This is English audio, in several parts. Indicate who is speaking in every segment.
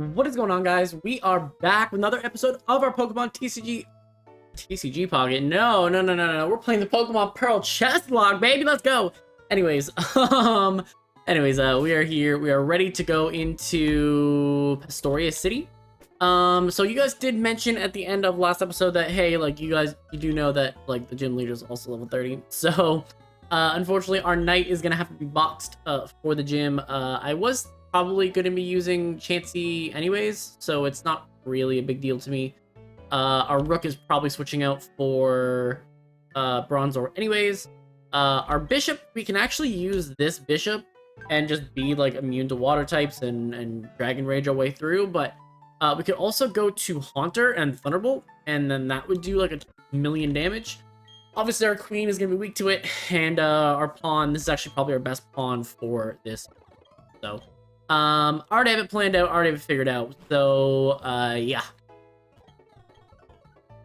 Speaker 1: What is going on, guys? We are back with another episode of our Pokemon TCG Pocket. No. We're playing the Pokemon Pearl Chesslocke, baby. Let's go. Anyways, we are here. We are ready to go into Pastoria City. So you guys did mention at the end of last episode that, hey, like, you do know that, like, the gym leader is also level 30. So, unfortunately, our knight is gonna have to be boxed for the gym. I was probably going to be using Chansey anyways, so it's not really a big deal to me. Our Rook is probably switching out for Bronzor anyways. Our Bishop, we can actually use this Bishop and just be like immune to water types and Dragon Rage our way through, but we could also go to Haunter and Thunderbolt, and then that would do like a million damage. Obviously, our Queen is going to be weak to it, and our pawn, this is actually probably our best pawn for this. So, already have it planned out, already have it figured out. So, yeah.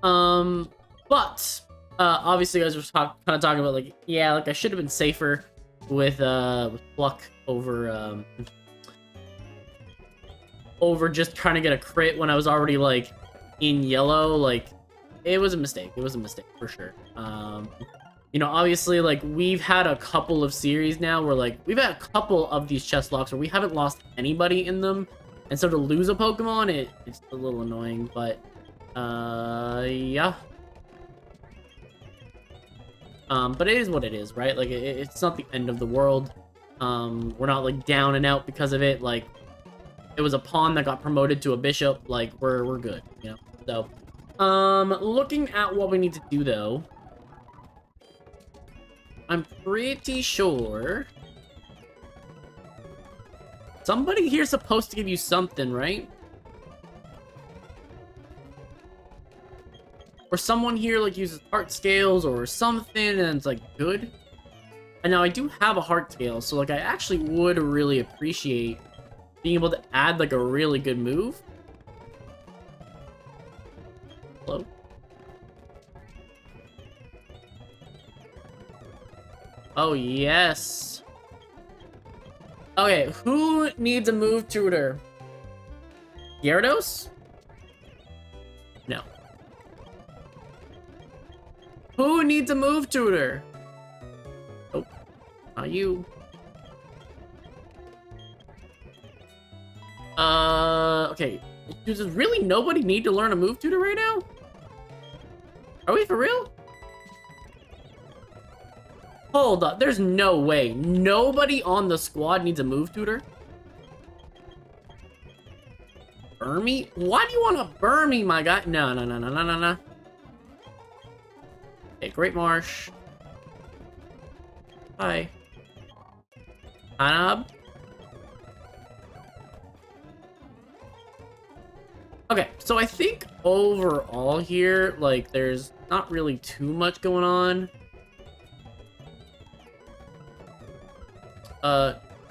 Speaker 1: But, obviously, you guys were kind of talking about, like, yeah, like, I should have been safer with Pluck over just trying to get a crit when I was already, like, in yellow. Like, it was a mistake. It was a mistake, for sure. You know, obviously, like, we've had a couple of series now where, like, we've had a couple of these Chesslocks where we haven't lost anybody in them. And so to lose a Pokemon, it's a little annoying, but, yeah. But it is what it is, right? Like, it's not the end of the world. We're not, like, down and out because of it. Like, it was a pawn that got promoted to a bishop. Like, we're good, you know? So, looking at what we need to do, though, I'm pretty sure somebody here's supposed to give you something, right? Or someone here, like, uses heart scales or something, and it's, like, good. And now I do have a heart scale, so, like, I actually would really appreciate being able to add, like, a really good move. Hello? Oh, yes. Okay, who needs a move tutor? Gyarados? No. Who needs a move tutor? Oh, not you. Okay. Does really nobody need to learn a move tutor right now? Are we for real? Hold up, there's no way. Nobody on the squad needs a move tutor? Burmy? Why do you want to burn me, my guy? No. Okay, Great Marsh. Hi. Anab. Okay, so I think overall here, like, there's not really too much going on.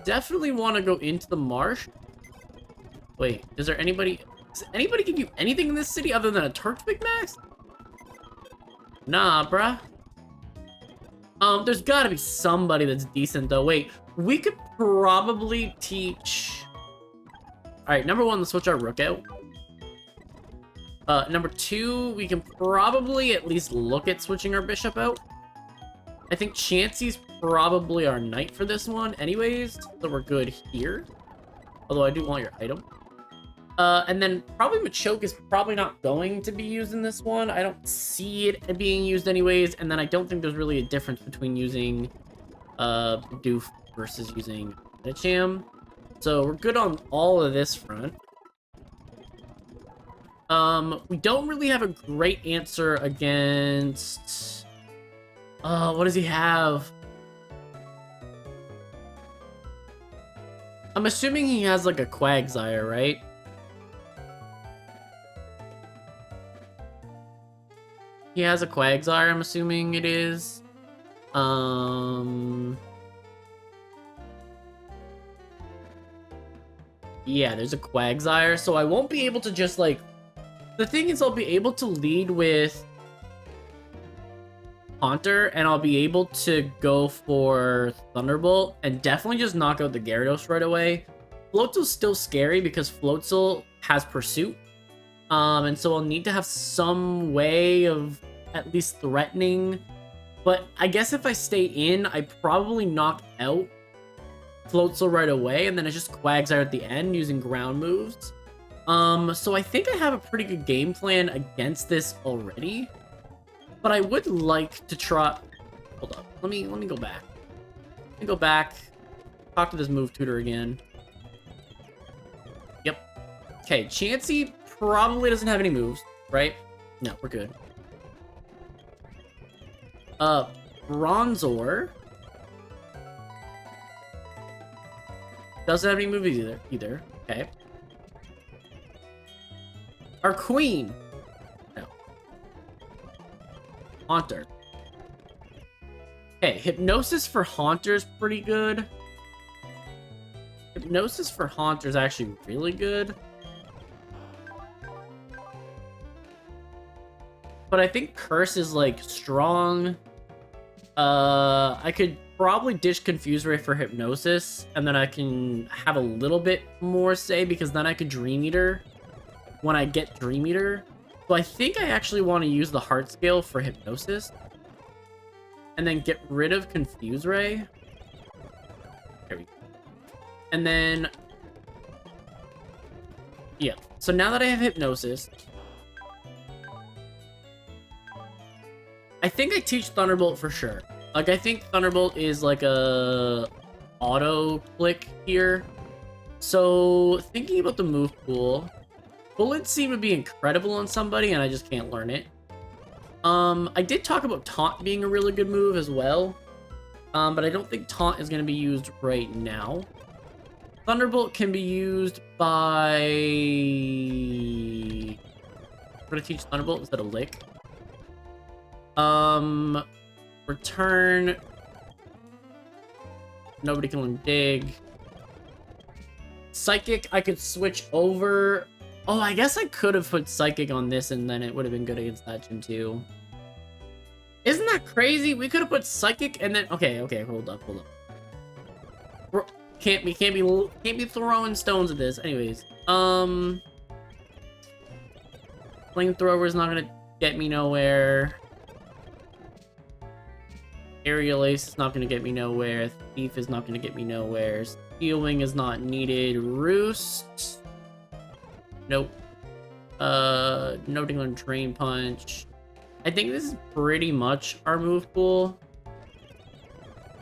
Speaker 1: Definitely want to go into the marsh. Wait, does anybody give you anything in this city other than a Turtwig Max? Nah, bruh. There's gotta be somebody that's decent, though. Wait, we could probably teach... Alright, number one, let's switch our Rook out. Number two, we can probably at least look at switching our Bishop out. I think Chansey's probably our knight for this one anyways, so we're good here. Although I do want your item. And then probably Machoke is probably not going to be used in this one. I don't see it being used anyways, and then I don't think there's really a difference between using Doof versus using Medicham. So we're good on all of this front. We don't really have a great answer against... what does he have? I'm assuming he has, like, a Quagsire, right? He has a Quagsire, I'm assuming it is. Yeah, there's a Quagsire, so I won't be able to just, like... The thing is, I'll be able to lead with Haunter, and I'll be able to go for Thunderbolt and definitely just knock out the Gyarados right away. Floatzel's still scary because Floatzel has Pursuit. And so I'll need to have some way of at least threatening. But I guess if I stay in, I probably knock out Floatzel right away, and then it just Quags out at the end using ground moves. So I think I have a pretty good game plan against this already. But I would like to try... Hold up. Let me go back. Let me go back. Talk to this move tutor again. Yep. Okay, Chansey probably doesn't have any moves, right? No, we're good. Bronzor doesn't have any movies either. Okay. Our queen. No. Haunter. Okay, Hypnosis for Haunter is pretty good. Hypnosis for Haunter is actually really good. But I think Curse is, like, strong. I could probably ditch Confuse Ray for Hypnosis, and then I can have a little bit more say, because then I could Dream Eater when I get Dream Eater. So I think I actually want to use the Heart Scale for Hypnosis, and then get rid of Confuse Ray. There we go. And then... yeah. So now that I have Hypnosis... I think I teach Thunderbolt for sure. Like, I think Thunderbolt is like a auto click here. So, thinking about the move pool, Bullets seem to be incredible on somebody, and I just can't learn it. I did talk about Taunt being a really good move as well. But I don't think Taunt is going to be used right now. Thunderbolt can be used by... I'm going to teach Thunderbolt instead of Lick. Return. Nobody can learn Dig. Psychic, I could switch over. Oh, I guess I could have put Psychic on this, and then it would have been good against that gym too. Isn't that crazy? We could have put Psychic and then... Okay, hold up. Can't be throwing stones at this. Anyways, Flamethrower is not gonna get me nowhere. Aerial Ace is not going to get me nowhere. Thief is not going to get me nowhere. Steel Wing is not needed. Roost. Nope. Noting on Drain Punch. I think this is pretty much our move pool.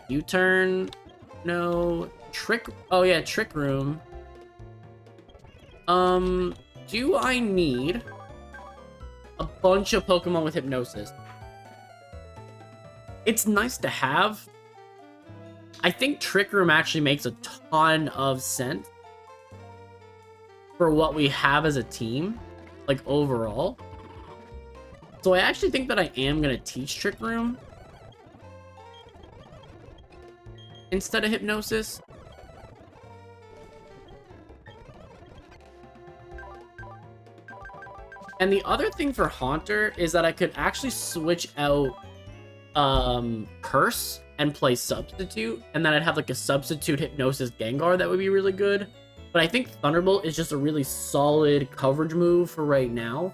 Speaker 1: U-turn. No. Trick. Oh yeah, Trick Room. Do I need a bunch of Pokemon with Hypnosis? It's nice to have. I think Trick Room actually makes a ton of sense for what we have as a team, like overall. So I actually think that I am going to teach Trick Room instead of Hypnosis. And the other thing for Haunter is that I could actually switch out Curse and play Substitute, and then I'd have like a Substitute Hypnosis Gengar that would be really good. But I think Thunderbolt is just a really solid coverage move for right now.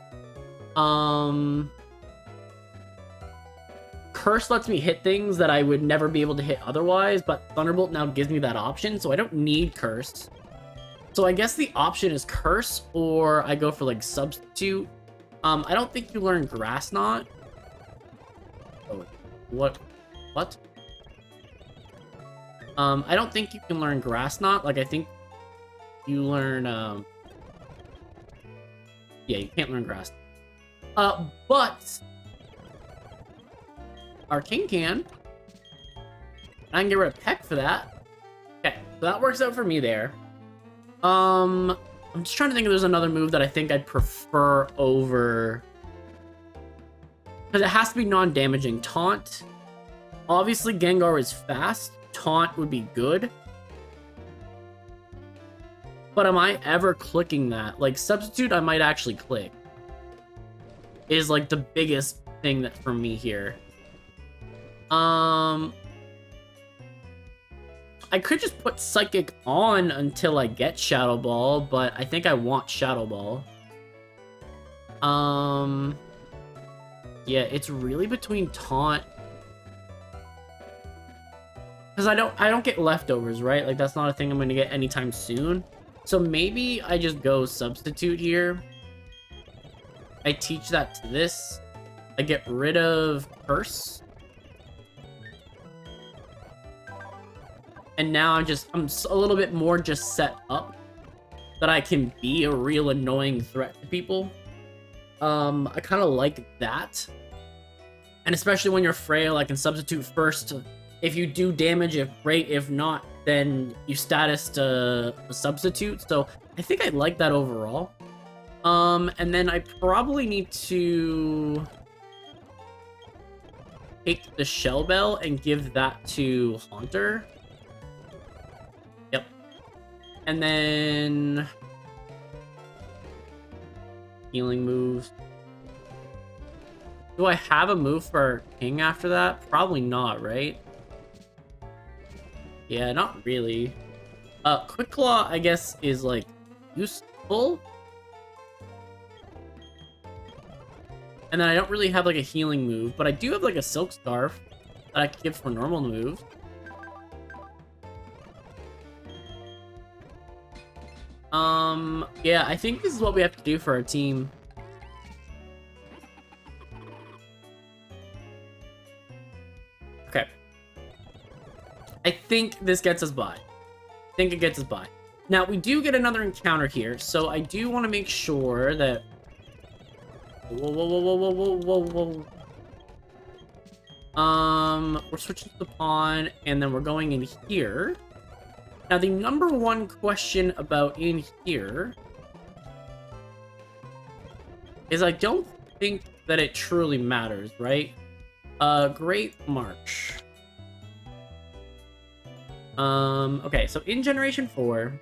Speaker 1: Curse lets me hit things that I would never be able to hit otherwise, but Thunderbolt now gives me that option, so I don't need Curse. So I guess the option is Curse, or I go for like Substitute. I don't think you learn Grass Knot. Oh, what? I don't think you can learn Grass Knot. Like, I think you learn, yeah, you can't learn Grass Knot. But Arcane can. I can get rid of Peck for that. Okay, so that works out for me there. I'm just trying to think if there's another move that I think I'd prefer over... because it has to be non-damaging. Taunt. Obviously, Gengar is fast. Taunt would be good. But am I ever clicking that? Like, Substitute, I might actually click. Is, like, the biggest thing that for me here. Taunt I could just put Psychic on until I get Shadow Ball, but I think I want Shadow Ball. Yeah, it's really between Taunt. Because I don't get leftovers, right? Like, that's not a thing I'm going to get anytime soon. So maybe I just go Substitute here. I teach that to this. I get rid of Curse. And now I'm a little bit more just set up that I can be a real annoying threat to people. I kind of like that. And especially when you're frail, I can substitute first. If you do damage, if great. If not, then you status to a substitute. So I think I like that overall. And then I probably need to take the Shell Bell and give that to Haunter. Yep. And then healing moves. Do I have a move for King after that? Probably not, right? Yeah, not really. Quick Claw, I guess, is like useful. And then I don't really have like a healing move, but I do have like a Silk Scarf that I could give for normal moves. Yeah, I think this is what we have to do for our team. Okay. I think this gets us by. I think it gets us by. Now, we do get another encounter here, so I do want to make sure that... Whoa, whoa, whoa, whoa, whoa, whoa, whoa. We're switching to the pawn, and then we're going in here. Now, the number one question about in here is I don't think that it truly matters, right? Great March. Okay, so in Generation 4...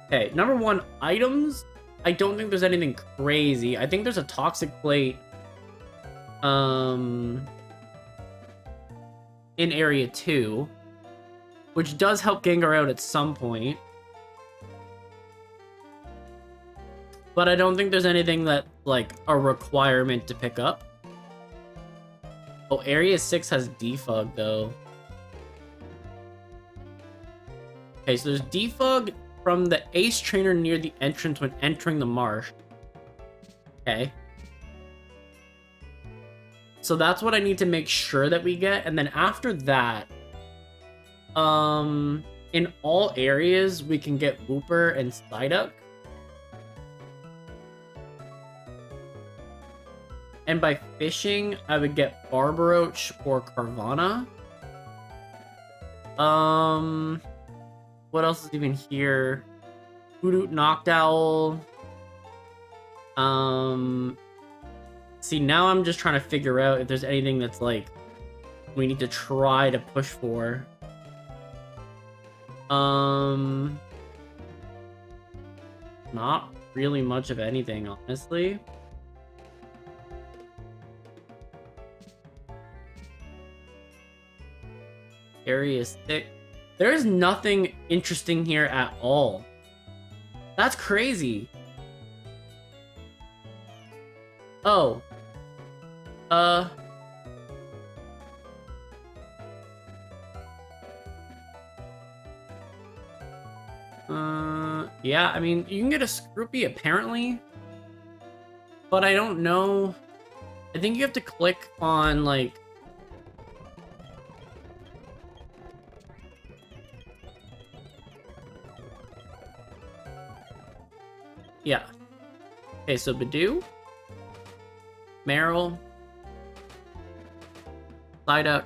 Speaker 1: Okay, number one, items. I don't think there's anything crazy. I think there's a Toxic Plate, in Area 2, which does help Gengar out at some point. But I don't think there's anything that, like, a requirement to pick up. Oh, Area 6 has Defog, though. Okay, so there's Defog from the Ace Trainer near the entrance when entering the marsh. Okay. So that's what I need to make sure that we get. And then after that, in all areas, we can get Wooper and Psyduck. And by fishing, I would get Barbaroach or Carvana. What else is even here? Hoodoo Noctowl. See, now I'm just trying to figure out if there's anything that's like we need to try to push for. Not really much of anything, honestly. Area 6. There is nothing interesting here at all. That's crazy. Oh. Yeah, I mean, you can get a Scroopy apparently, but I don't know. I think you have to click on, like... Yeah. Okay, so Badoo, Meryl, Psyduck,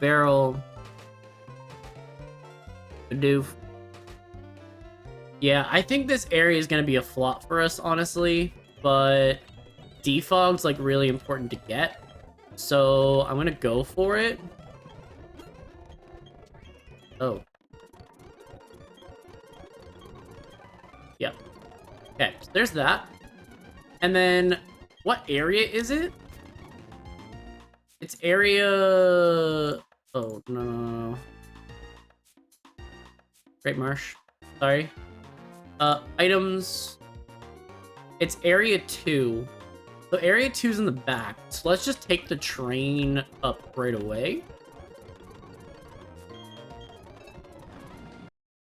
Speaker 1: Barrel, Badoo. Yeah, I think this area is going to be a flop for us, honestly, but Defog's like really important to get, so I'm going to go for it. Oh. Yep. Okay, so there's that. And then, what area is it? It's area... Oh, no. Great Marsh. Sorry. Items. It's area 2. So area 2's in the back. So let's just take the train up right away.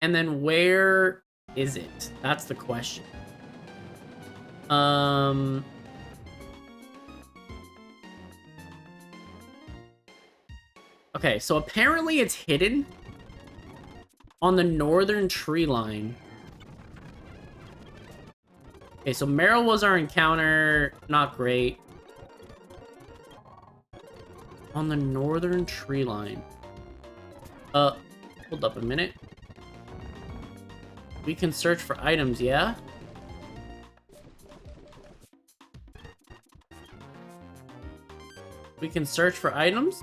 Speaker 1: And then where is it? That's the question. Okay, so apparently it's hidden on the northern tree line. Okay, so Meryl was our encounter. Not great. On the northern tree line. Hold up a minute. We can search for items, yeah? We can search for items?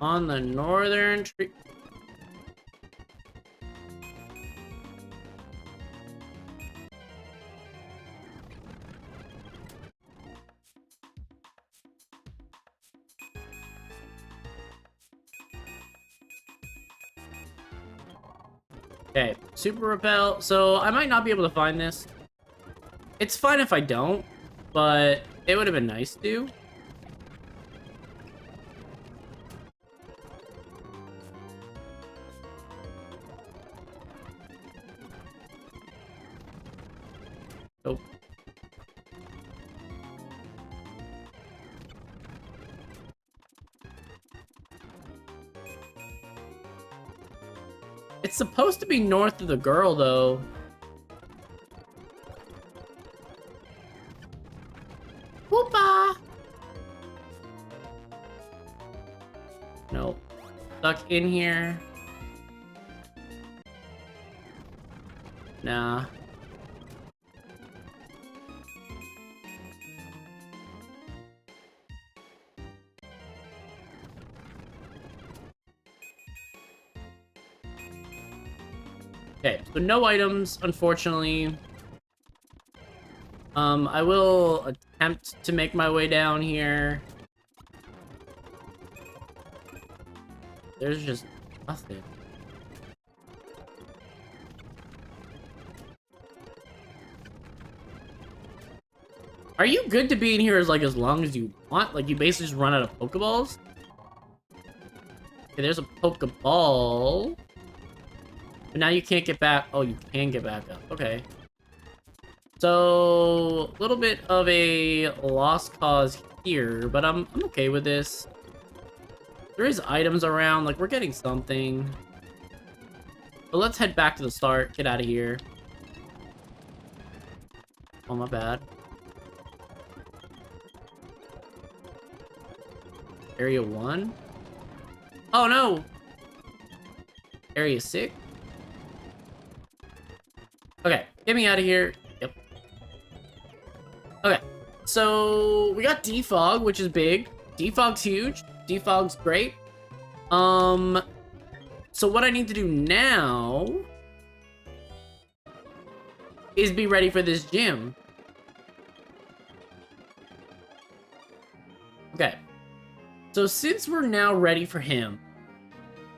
Speaker 1: On the northern tree... Okay, Super Repel. So I might not be able to find this. It's fine if I don't, but it would have been nice to. Oh. It's supposed to be north of the girl, though. Whoopa! Nope. Stuck in here. Nah. Okay, so no items, unfortunately. I will attempt to make my way down here. There's just nothing. Are you good to be in here as long as you want? Like, you basically just run out of Pokeballs? Okay, there's a Pokeball. But now you can't get back. Oh, you can get back up. Okay. So, a little bit of a lost cause here, but I'm okay with this. There is items around. Like, we're getting something. But let's head back to the start. Get out of here. Oh, my bad. Area 1? Oh, no! Area 6? Okay, get me out of here. Yep. Okay, so we got Defog, which is big. Defog's huge. Defog's great. So what I need to do now is be ready for this gym. Okay. So since we're now ready for him,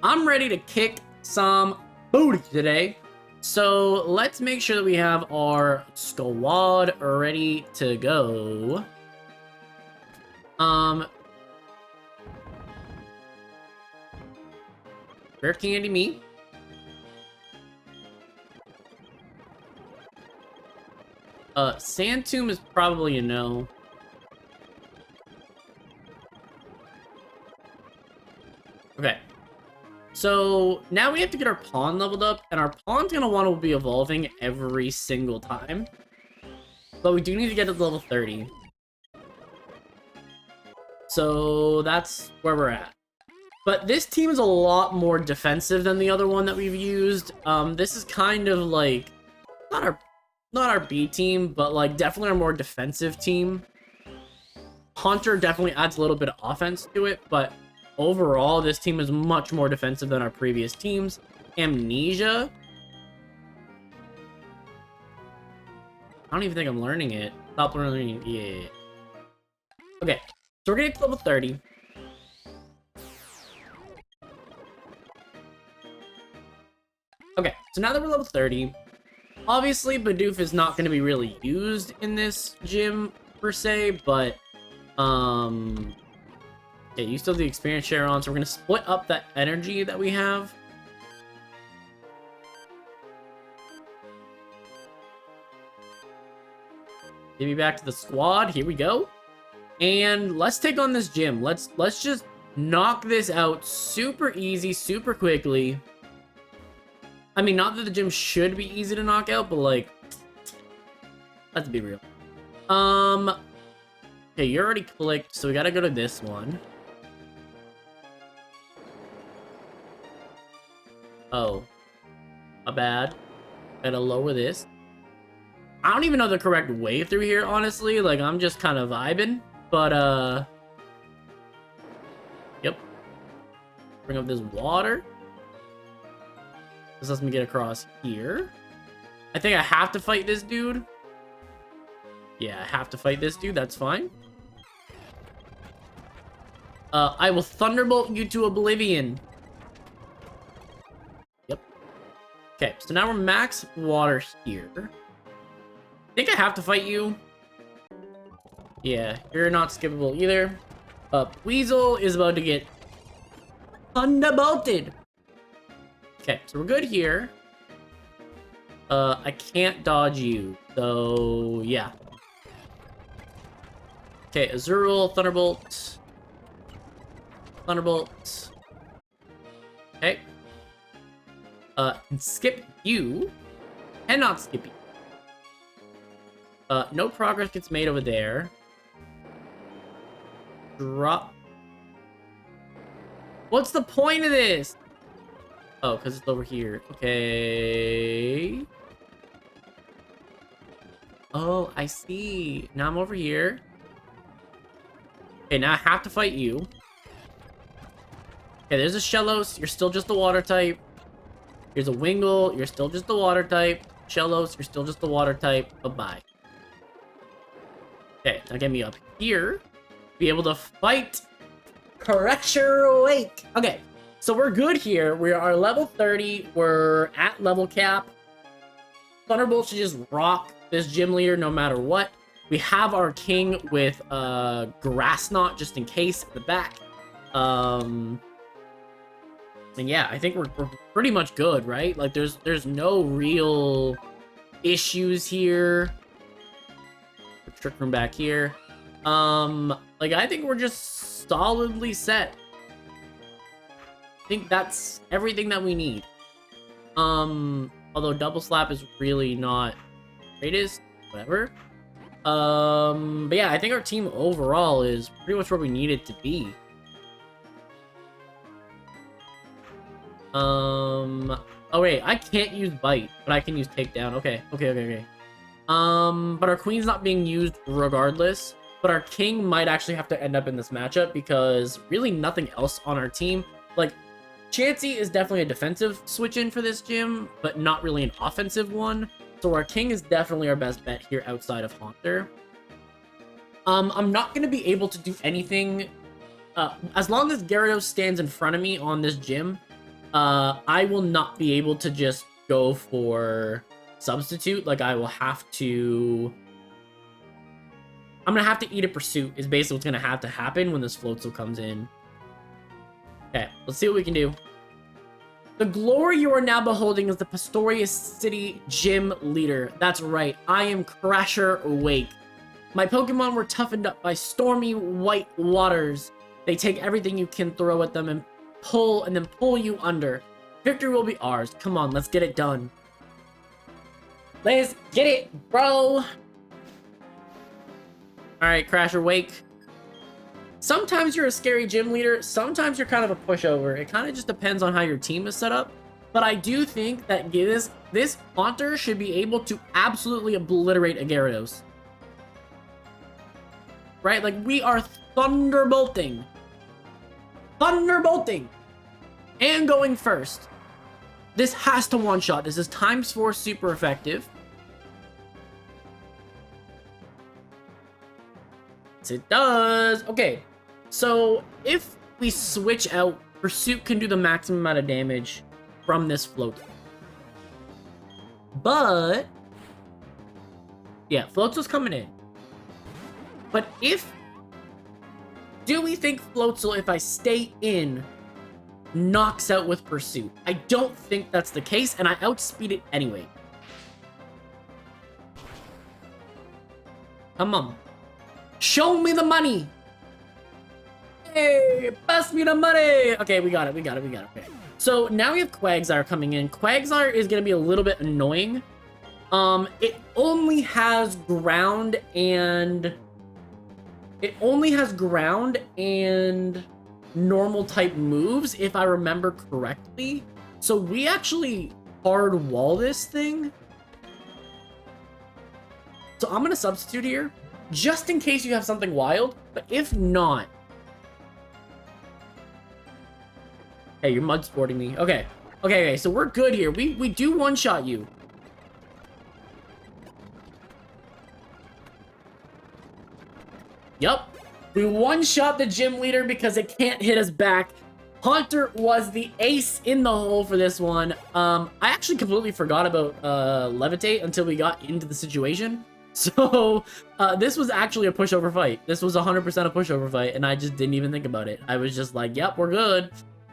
Speaker 1: I'm ready to kick some booty today. So let's make sure that we have our squad ready to go. Rare Candy me. Sand Tomb is probably a no. Okay. So now we have to get our pawn leveled up, and our pawn's gonna want to be evolving every single time. But we do need to get to level 30. So that's where we're at. But this team is a lot more defensive than the other one that we've used. This is kind of like not our not our B team, but like definitely our more defensive team. Haunter definitely adds a little bit of offense to it, but overall, this team is much more defensive than our previous teams. Amnesia. I don't even think I'm learning it. Stop learning. Yeah. Okay, so we're getting to level 30. Okay, so now that we're level 30, obviously Bidoof is not going to be really used in this gym per se, but yeah, you still have the experience share on, so we're going to split up that energy that we have. Give me back to the squad. Here we go. And let's take on this gym. Let's just knock this out super easy, super quickly. I mean, not that the gym should be easy to knock out, but like, let's be real. Okay, you're already clicked, so we gotta go to this one. Oh, not bad. Gotta lower this. I don't even know the correct way through here, honestly. Like, I'm just kind of vibing. But, yep. Bring up this water. This lets me get across here. I think I have to fight this dude. Yeah, I have to fight this dude. That's fine. I will Thunderbolt you to oblivion. Yep. Okay, so now we're max water here. I think I have to fight you. Yeah, you're not skippable either. Weasel is about to get thunderbolted. Okay, so we're good here. I can't dodge you, so yeah. Okay, Azurill, Thunderbolt. Thunderbolt. Okay. Skip you. Cannot skip you. No progress gets made over there. Drop. What's the point of this? Oh, because it's over here. Okay. Oh, I see. Now I'm over here. Okay, now I have to fight you. Okay, there's a Shellos. You're still just the water type. Here's a Wingull. You're still just the water type. Shellos, you're still just the water type. Bye-bye. Okay, now get me up here. Be able to fight Crusher Wake. Okay, so we're good here. We are level 30. We're at level cap. Thunderbolt should just rock this gym leader no matter what. We have our king with Grass Knot just in case at the back. And yeah, I think we're pretty much good, right? Like there's no real issues here. Trick room back here. Like I think we're just solidly set. I think that's everything that we need. Although double slap is really not greatest, whatever. But yeah, I think our team overall is pretty much where we need it to be. Oh wait, I can't use bite, but I can use takedown. Okay. But our queen's not being used regardless. But our king might actually have to end up in this matchup because really nothing else on our team. Like, Chansey is definitely a defensive switch in for this gym, but not really an offensive one. So our king is definitely our best bet here outside of Haunter. I'm not going to be able to do anything. As long as Gyarados stands in front of me on this gym, I will not be able to just go for substitute. Like, I will have to... I'm going to have to eat a pursuit is basically what's going to have to happen when this Floatzel comes in. Okay, let's see what we can do. The glory you are now beholding is the Pastoria City Gym Leader. That's right, I am Crasher Wake. My Pokemon were toughened up by stormy white waters. They take everything you can throw at them and then pull you under. Victory will be ours. Come on, let's get it done. Let's get it, bro. Alright, Crasher Wake. Sometimes you're a scary gym leader. Sometimes you're kind of a pushover. It kind of just depends on how your team is set up. But I do think that this Haunter should be able to absolutely obliterate a Gyarados. Right? Like, we are Thunderbolting. Thunderbolting! And going first. This has to one-shot. This is ×4 super effective. Yes, it does. Okay, so if we switch out, Pursuit can do the maximum amount of damage from this float. But yeah, Floatzel's coming in. But do we think Floatzel, if I stay in, knocks out with Pursuit? I don't think that's the case, and I outspeed it anyway. Come on. Show me the money! Hey, pass me the money! Okay, we got it. Okay. So now we have Quagsire coming in. Quagsire is gonna be a little bit annoying. It only has ground and normal type moves, if I remember correctly. So we actually hard wall this thing. So I'm gonna substitute here, just in case you have something wild, but if not... Hey, you're mud sporting me. Okay, so we're good here. We do one-shot you. Yup. We one-shot the gym leader because it can't hit us back. Haunter was the ace in the hole for this one. I actually completely forgot about Levitate until we got into the situation. So this was actually a pushover fight. This was 100% a pushover fight, and I just didn't even think about it. I was just like, yep, we're good.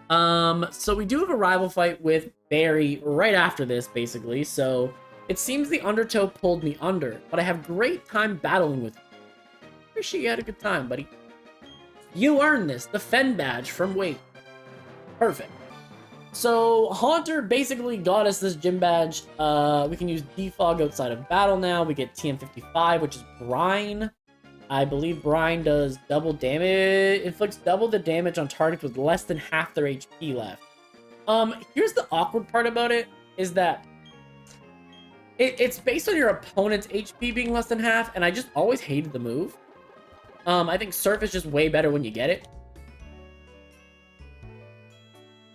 Speaker 1: So we do have a rival fight with Barry right after this, basically. So it seems the Undertow pulled me under, but I have great time battling with you. Appreciate you had a good time, buddy. You earned this, the Fen badge from Wait. Perfect. So Haunter basically got us this gym badge. We can use Defog outside of battle now. We get TM55, which is Brine. I believe Brine does double damage, inflicts double the damage on targets with less than half their HP left. Here's the awkward part about it, is that it's based on your opponent's HP being less than half, and I just always hated the move. I think Surf is just way better when you get it.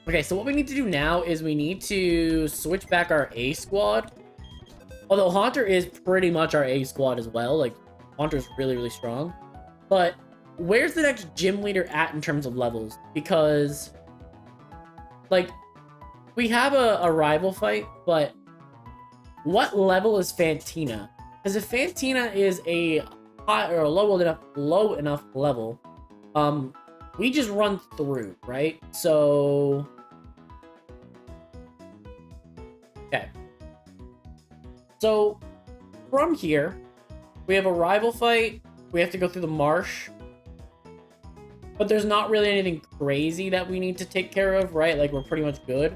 Speaker 1: Okay, so what we need to do now is we need to switch back our A squad. Although Haunter is pretty much our A squad as well. Like, Haunter's really, really strong. But where's the next gym leader at in terms of levels? Because, like, we have a rival fight, but what level is Fantina? Because if Fantina is a high or a low enough level, we just run through, right? So, okay. So from here, we have a rival fight. We have to go through the marsh, but there's not really anything crazy that we need to take care of, right? Like, we're pretty much good.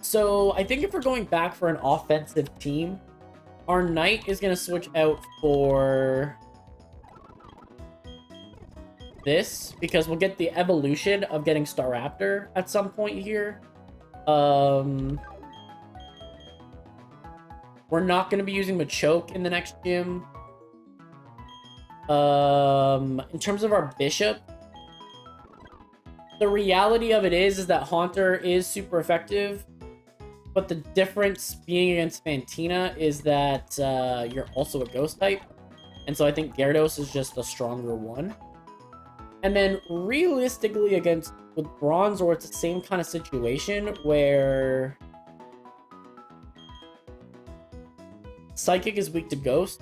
Speaker 1: So I think if we're going back for an offensive team, our knight is going to switch out for this, because we'll get the evolution of getting Staraptor at some point here. We're not going to be using Machoke in the next gym. In terms of our Bishop, the reality of it is that Haunter is super effective, but the difference being against Fantina is that you're also a Ghost type, and so I think Gyarados is just a stronger one. And then realistically with Bronzor, it's the same kind of situation where Psychic is weak to Ghost.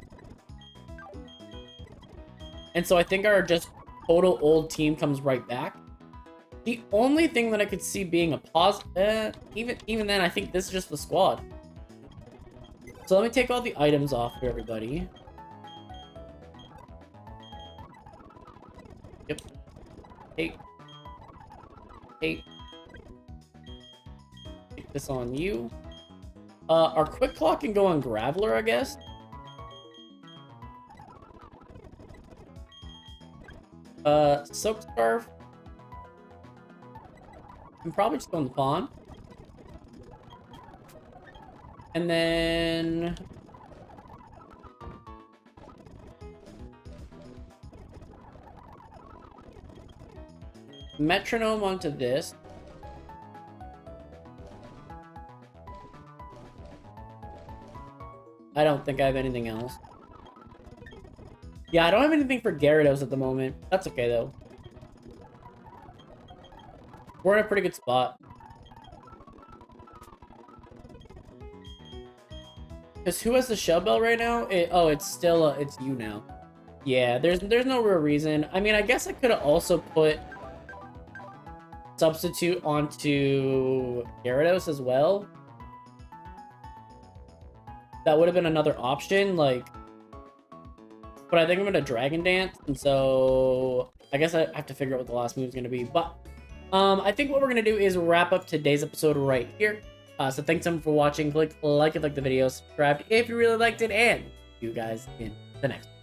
Speaker 1: And so I think our just total old team comes right back. The only thing that I could see being a pause, even then, I think this is just the squad. So let me take all the items off for everybody. Yep. Hey. Take this on you. Our Quick Claw can go on Graveler, I guess. Silk Scarf can probably just go on the pond. And then... metronome onto this. I don't think I have anything else. Yeah, I don't have anything for Gyarados at the moment. That's okay, though. We're in a pretty good spot. Because who has the shell bell right now? It's still, it's you now. Yeah, there's no real reason. I mean, I guess I could have also put Substitute onto Gyarados as well. That would have been another option, like... But I think I'm going to Dragon Dance, and so... I guess I have to figure out what the last move is going to be. But, I think what we're going to do is wrap up today's episode right here. So thanks everyone for watching. Click like if you liked the video, subscribe if you really liked it, and see you guys in the next one.